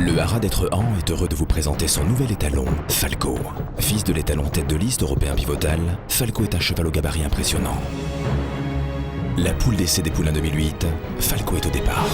Le Haras d'Étrehan est heureux de vous présenter son nouvel étalon, Falco. Fils de l'étalon tête de liste européen pivotal, Falco est un cheval au gabarit impressionnant. La poule d'essai des poulains 2008, Falco est au départ.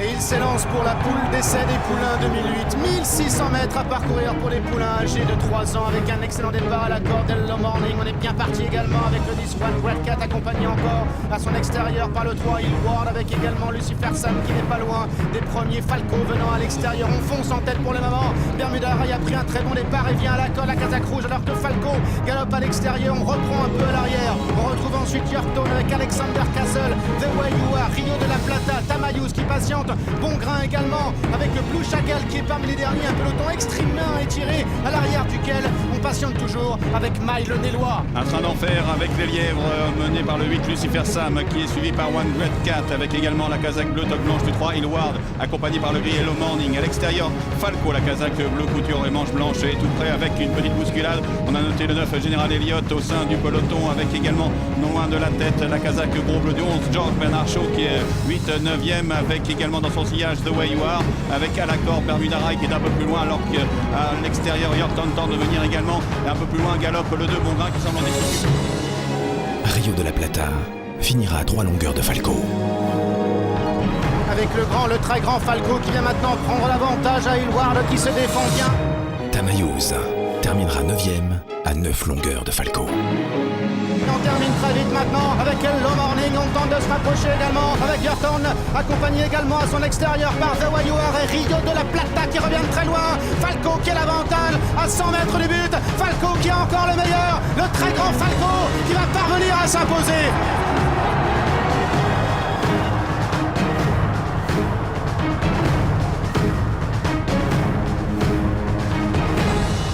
Et il s'élance pour la poule d'essai des poulains 2008. 1600 mètres à parcourir pour les poulains âgés de 3 ans avec un excellent départ à la corde Hello Morning. On est bien parti également avec le 10 One Great Cat accompagné encore à son extérieur par le 3 Hillward avec également Lucifer Sam qui n'est pas loin des premiers. Falco venant à l'extérieur. On fonce en tête pour le moment. Bermuda Ray a pris un très bon départ et vient à la corde à Kazakh Rouge alors que Falco galope à l'extérieur. On reprend un peu à l'arrière. On retrouve ensuite Yorktown avec Alexander Castle, The Way You Are, Rio de la Plata, Tamayus qui patiente. Bon grain également avec le Blue Chagall qui est parmi les derniers, un peloton extrêmement étiré à l'arrière duquel on patiente toujours avec Maille le Nélois. Un train d'enfer avec les lièvres mené par le 8 Lucifer Sam qui est suivi par One Great Cat avec également la casaque bleue toque blanche du 3 Hillward accompagné par le gris Hello Morning. À l'extérieur, Falco, la casaque bleu couture et manche blanche est tout près avec une petite bousculade. On a noté le 9 Général Elliott au sein du peloton avec également non loin de la tête la casaque gros bleu du 11 George Bernard Shaw qui est 8-9e avec également dans son sillage The Way You Are avec à l'accord Bermuda Ray qui est un peu plus loin alors qu'à l'extérieur Yorktown tente de venir également et un peu plus loin galope le 2 Bon Grain qui semble en difficulté. Rio de la Plata finira à 3 longueurs de Falco. Avec le très grand Falco qui vient maintenant prendre l'avantage à Hillward qui se défend bien. Tamayus terminera 9e à 9 longueurs de Falco. On termine très vite maintenant avec Hello Morning. On tente de se rapprocher également avec Yorktown, accompagné également à son extérieur par The Way You Are et Rio de la Plata qui revient de très loin. Falco qui a l'avantage à 100 mètres du but. Falco qui a encore le meilleur. Le très grand Falco qui va parvenir à s'imposer.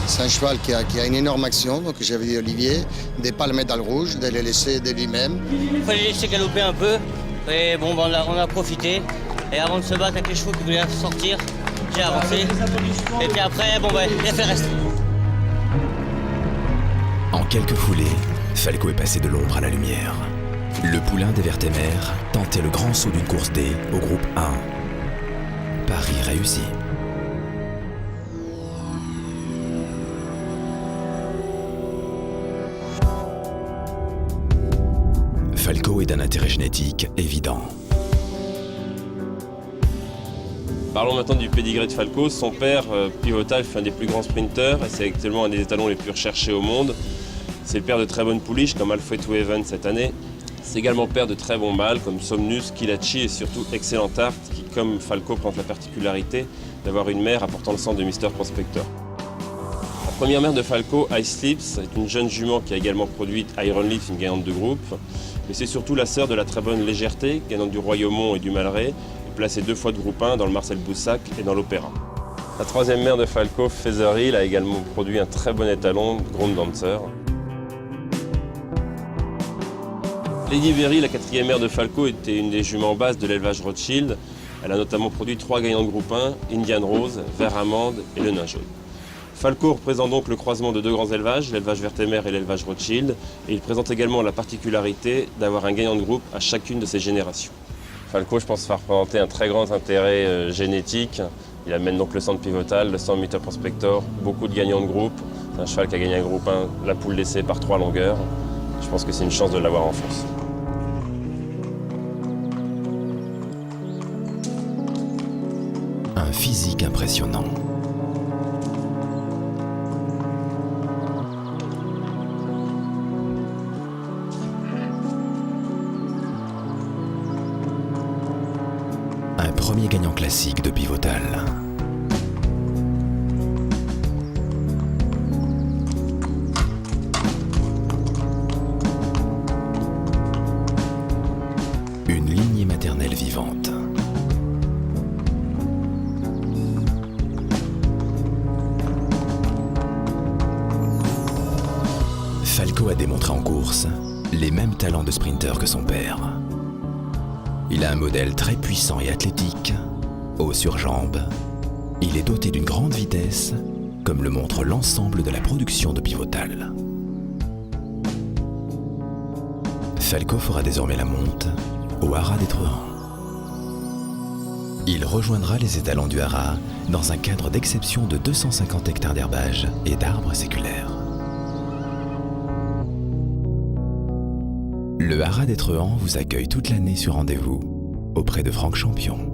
C'est un cheval qui a une énorme action, donc j'avais dit à Olivier de ne pas le mettre dans le rouge, de le laisser de lui-même. Il fallait laisser galoper un peu, et bon, on a profité. Et avant de se battre avec les chevaux qui voulaient sortir, j'ai avancé. Et puis après, il a fait le reste. En quelques foulées, Falco est passé de l'ombre à la lumière. Le poulain des Vertémers tentait le grand saut d'une course D au groupe 1. Pari réussi. Falco est d'un intérêt génétique évident. Parlons maintenant du pédigré de Falco. Son père, pivotal, fait un des plus grands sprinteurs et c'est actuellement un des étalons les plus recherchés au monde. C'est le père de très bonnes pouliches comme Alpha to Heaven cette année. C'est également père de très bons mâles comme Somnus, Kilachi et surtout Excellent Art qui, comme Falco, prend la particularité d'avoir une mère apportant le sang de Mr. Prospector. La première mère de Falco, Ice Lips, est une jeune jument qui a également produit Iron Leaf, une gagnante de groupe. Mais c'est surtout la sœur de la très bonne Légèreté, gagnante du Royaumont et du Malray, et placée 2 fois de groupe 1 dans le Marcel Boussac et dans l'Opéra. La troisième mère de Falco, Feather Hill, a également produit un très bon étalon, Ground Dancer. Lady Berry, la quatrième mère de Falco, était une des juments basses de l'élevage Rothschild. Elle a notamment produit 3 gagnants de groupe 1, Indian Rose, Vert Amande et le Nain Jaune. Falco représente donc le croisement de 2 grands élevages, l'élevage Vertémer et l'élevage Rothschild, et il présente également la particularité d'avoir un gagnant de groupe à chacune de ces générations. Falco, je pense, va représenter un très grand intérêt génétique. Il amène donc le centre pivotal, le 100 Mr. Prospector, beaucoup de gagnants de groupe. C'est un cheval qui a gagné un groupe 1, la poule d'essai par 3 longueurs. Je pense que c'est une chance de l'avoir en France. Un physique impressionnant. Un premier gagnant classique de pivotal. Une lignée maternelle vivante. Falco a démontré en course les mêmes talents de sprinter que son père. Il a un modèle très puissant et athlétique, haut sur jambes. Il est doté d'une grande vitesse, comme le montre l'ensemble de la production de pivotal. Falco fera désormais la monte au Haras d'Étrehan. Il rejoindra les étalons du Haras dans un cadre d'exception de 250 hectares d'herbage et d'arbres séculaires. Le Haras d'Étrehan vous accueille toute l'année sur rendez-vous auprès de Franck Champion.